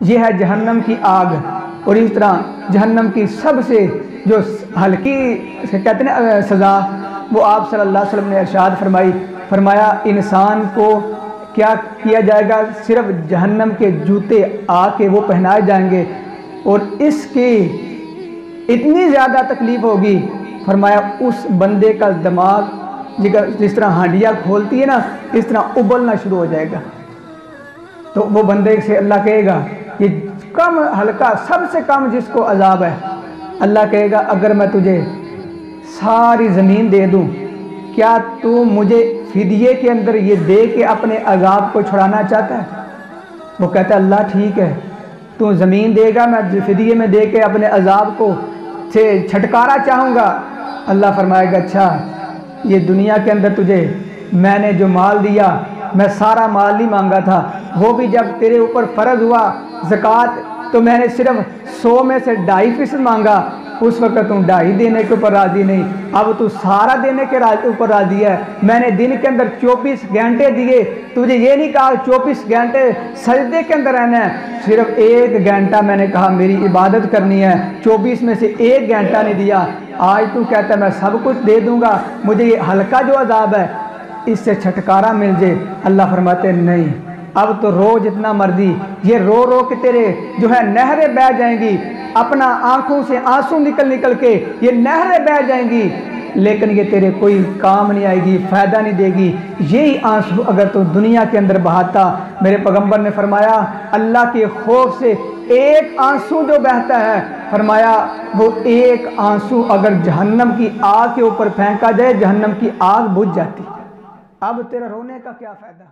یہ ہے جہنم کی آگ۔ اور اس طرح جہنم کی سب سے جو ہلکی کہتے ہیں سزا، وہ آپ صلی اللہ علیہ وسلم نے ارشاد فرمایا انسان کو کیا کیا جائے گا، صرف جہنم کے جوتے آ کے وہ پہنائے جائیں گے، اور اس کی اتنی زیادہ تکلیف ہوگی، فرمایا اس بندے کا دماغ جس طرح ہانڈیاں کھولتی ہے نا، اس طرح ابلنا شروع ہو جائے گا۔ تو وہ بندے سے اللہ کہے گا، یہ کم ہلکا سب سے کم جس کو عذاب ہے، اللہ کہے گا اگر میں تجھے ساری زمین دے دوں، کیا تو مجھے فدیے کے اندر یہ دے کے اپنے عذاب کو چھڑانا چاہتا ہے؟ وہ کہتا ہے اللہ ٹھیک ہے، تو زمین دے گا، میں فدیے میں دے کے اپنے عذاب کو سے چھٹکارا چاہوں گا۔ اللہ فرمائے گا اچھا، یہ دنیا کے اندر تجھے میں نے جو مال دیا، میں سارا مال نہیں مانگا تھا، وہ بھی جب تیرے اوپر فرض ہوا زکوٰۃ، تو میں نے صرف 100 میں سے 2.5% مانگا، اس وقت تم 2.5 دینے کے اوپر راضی نہیں، اب تو سارا دینے کے اوپر راضی ہے۔ میں نے دن کے اندر 24 گھنٹے دیے، تجھے یہ نہیں کہا 24 گھنٹے سجدے کے اندر رہنا ہے، صرف 1 گھنٹہ میں نے کہا میری عبادت کرنی ہے، 24 میں سے 1 گھنٹہ نہیں دیا، آج تو کہتا ہے میں سب کچھ دے دوں گا، مجھے یہ ہلکا جو عذاب ہے اس سے چھٹکارا مل جائے۔ اللہ فرماتے نہیں، اب تو رو جتنا مرضی، یہ رو رو کے تیرے جو ہے نہریں بہہ جائیں گی، اپنا آنکھوں سے آنسو نکل کے یہ نہریں بہہ جائیں گی، لیکن یہ تیرے کوئی کام نہیں آئے گی، فائدہ نہیں دے گی۔ یہی آنسو اگر تو دنیا کے اندر بہاتا، میرے پیغمبر نے فرمایا اللہ کے خوف سے ایک آنسو جو بہتا ہے، فرمایا وہ ایک آنسو اگر جہنم کی آگ کے اوپر پھینکا جائے، جہنم کی آگ بجھ جاتی، اب تیرا رونے کا کیا فائدہ؟